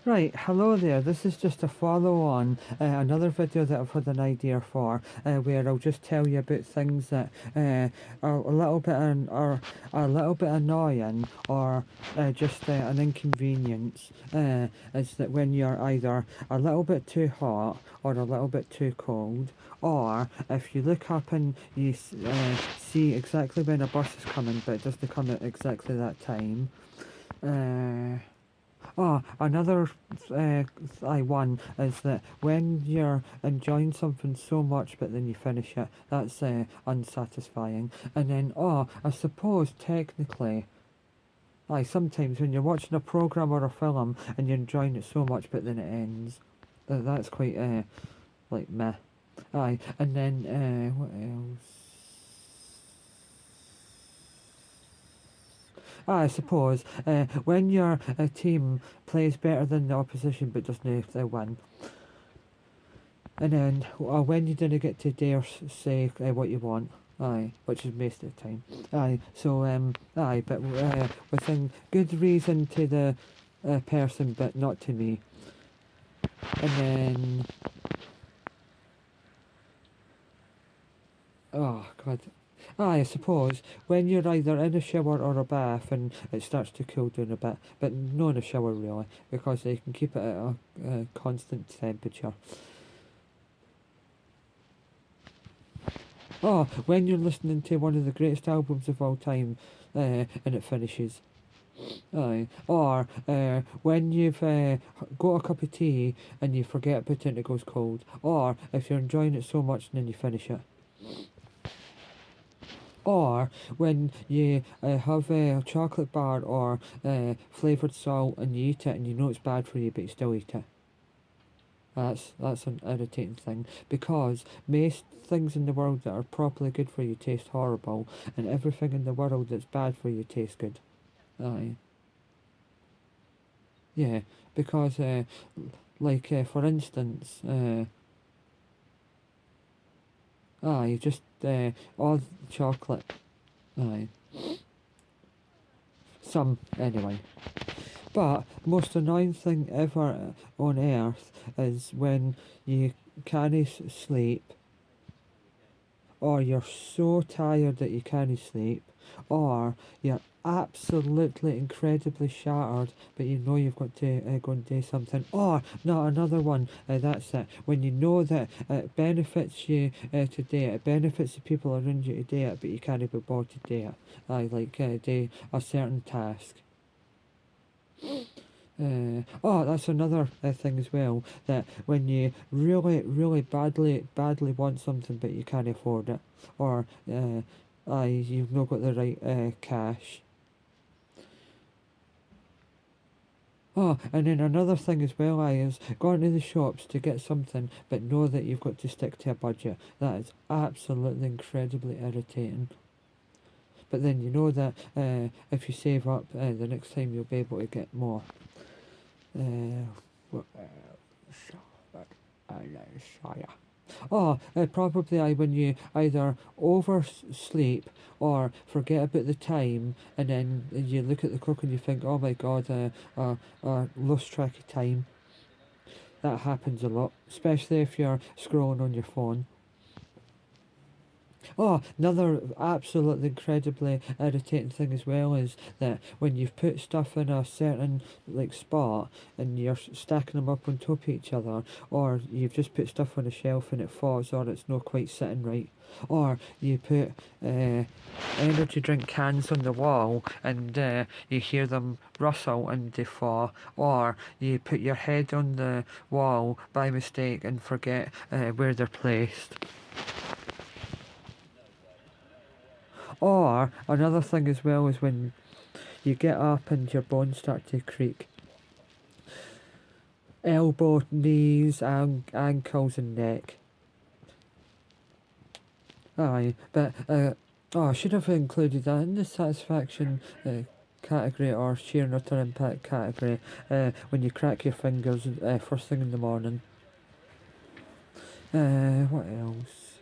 Right, hello there. This is just a follow on another video that I've had an idea for, where I'll just tell you about things that are are a little bit annoying or just an inconvenience. Is that when you're either a little bit too hot or a little bit too cold, or if you look up and see exactly when a bus is coming, but it doesn't come at exactly that time. Uh, another one is that when you're enjoying something so much but then you finish it, that's unsatisfying. And then, I suppose technically, sometimes when you're watching a program or a film and you're enjoying it so much but then it ends, that's quite like meh. And then what else? I suppose when your team plays better than the opposition but doesn't win, and then when you didn't get to dare say what you want, which is most of the time, but within good reason to the person, but not to me, and then oh god. I suppose when you're either in a shower or a bath and it starts to cool down a bit, but not in a shower really, because they can keep it at a constant temperature. Oh, when you're listening to one of the greatest albums of all time, and it finishes. Aye. Or when you've got a cup of tea and you forget about it and it goes cold. Or if you're enjoying it so much and then you finish it. Or when you have a chocolate bar or flavoured salt and you eat it and you know it's bad for you but you still eat it. That's an irritating thing because most things in the world that are properly good for you taste horrible, and everything in the world that's bad for you tastes good. Aye, yeah, because for instance, just all chocolate. Aye, some anyway. But most annoying thing ever on earth is when you can't sleep, or you're so tired that you can't sleep, or you're absolutely incredibly shattered, but you know you've got to go and do something. Or, no, another one, that's it. When you know that it benefits you to do it, it benefits the people around you to do it, but you can't be bothered to do it. Do a certain task. That's another thing as well. That when you really, really badly want something, but you can't afford it, or you've not got the right cash. Oh, and then another thing as well, is going to the shops to get something, but know that you've got to stick to a budget. That is absolutely incredibly irritating. But then you know that if you save up, the next time you'll be able to get more. What probably when you either oversleep or forget about the time, and then you look at the clock and you think, oh my god, lost track of time. That happens a lot, especially if you're scrolling on your phone. Oh, another absolutely incredibly irritating thing as well is that when you've put stuff in a certain spot and you're stacking them up on top of each other, or you've just put stuff on a shelf and it falls, or it's not quite sitting right, or you put energy drink cans on the wall and you hear them rustle and they fall, or you put your head on the wall by mistake and forget where they're placed. Or another thing as well is when you get up and your bones start to creak. Elbow, knees, ankles and neck. Aye, but I should have included that in the satisfaction category or sheer and utter impact category when you crack your fingers first thing in the morning. What else?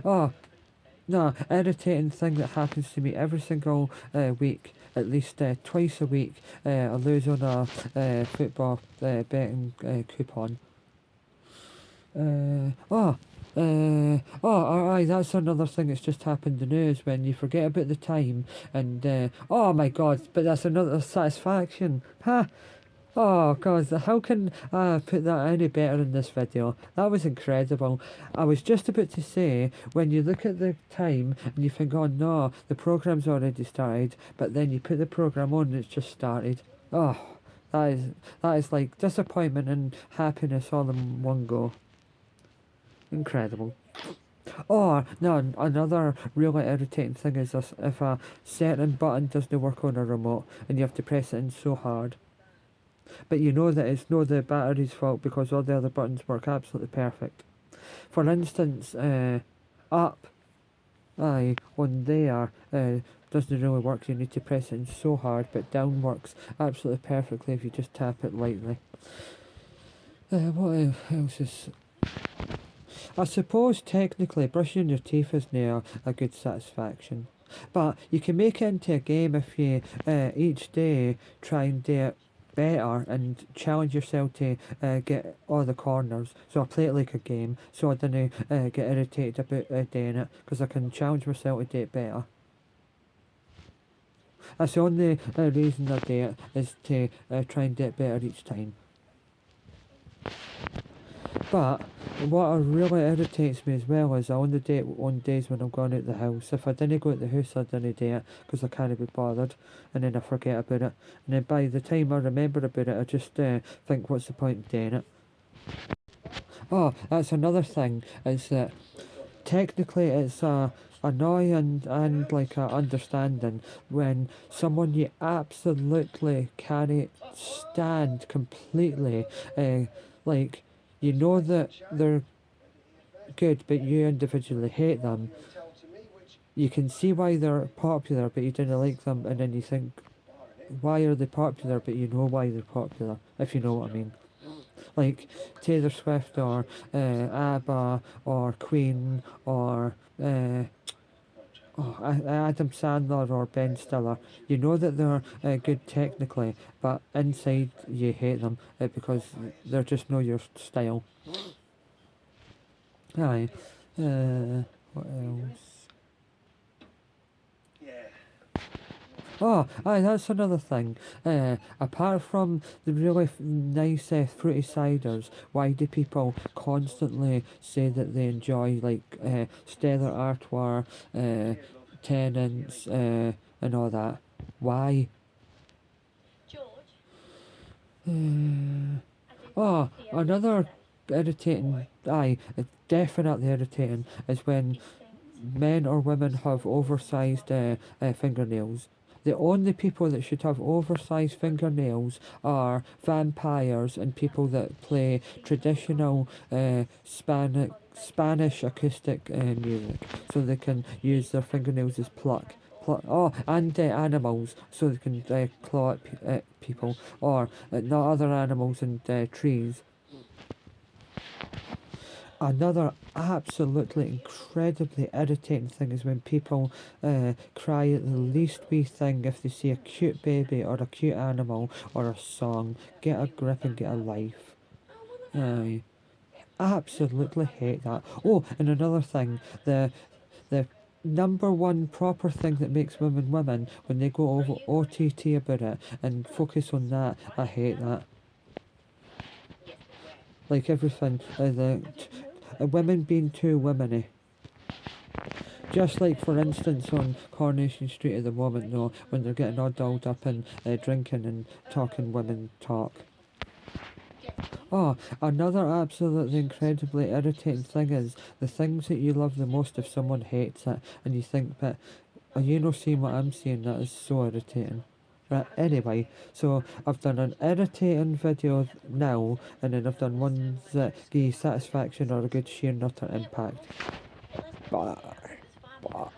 Oh, no, irritating thing that happens to me every single week at least twice a week. I lose on a football betting coupon. Aye, that's another thing that's just happened in the news when you forget about the time and, oh my god, but that's another satisfaction. Ha! Oh god, how can I put that any better in this video? That was incredible. I was just about to say, when you look at the time and you think, oh no, the program's already started, but then you put the program on and it's just started. Oh, that is like disappointment and happiness all in one go. Incredible. Or, no, another really irritating thing is this, if a certain button doesn't work on a remote and you have to press it in so hard. But you know that it's not the battery's fault because all the other buttons work absolutely perfect. For instance, up, aye, on there, doesn't really work, you need to press it in so hard, but down works absolutely perfectly if you just tap it lightly. What else is... I suppose technically brushing your teeth is now a good satisfaction. But you can make it into a game if you each day try and do it better and challenge yourself to get all the corners. So I play it like a game so I don't get irritated about doing it because I can challenge myself to do it better. That's the only reason I do it is to try and do it better each time. But what really irritates me as well is I only do it on days when I'm going out the house. If I didn't go out the house, I didn't do it because I can't be bothered, and then I forget about it. And then by the time I remember about it, I just think, what's the point of doing it? Oh, that's another thing, is that technically it's annoying and like a understanding when someone you absolutely can't stand completely, like, you know that they're good, but you individually hate them. You can see why they're popular, but you don't like them, and then you think, why are they popular, but you know why they're popular, if you know what I mean. Like Taylor Swift or ABBA or Queen or Adam Sandler or Ben Stiller. You know that they're good technically, but inside you hate them because they're just not your style. Aye. What else? Oh, aye, that's another thing. Apart from the really nice fruity ciders, why do people constantly say that they enjoy like Stellar Artois, Tennent's, and all that? Why? Oh, another irritating, aye, definitely irritating, is when men or women have oversized fingernails. The only people that should have oversized fingernails are vampires and people that play traditional Spanish acoustic music, so they can use their fingernails as pluck. Oh, and animals, so they can claw at people, or not other animals and trees. Another absolutely incredibly irritating thing is when people cry at the least wee thing if they see a cute baby or a cute animal or a song. Get a grip and get a life. I absolutely hate that. Oh, and another thing, the number one proper thing that makes women women, when they go over OTT about it and focus on that, I hate that. Like everything, women being too womany. Just like, for instance, on Coronation Street at the moment, though, when they're getting all dolled up and drinking and talking women talk. Oh, another absolutely incredibly irritating thing is the things that you love the most if someone hates it, and you think, but are you not seeing what I'm seeing? That is so irritating. Right, anyway, so I've done an irritating video now, and then I've done ones that give you satisfaction or a good sheer nutter impact. Bye. Bye.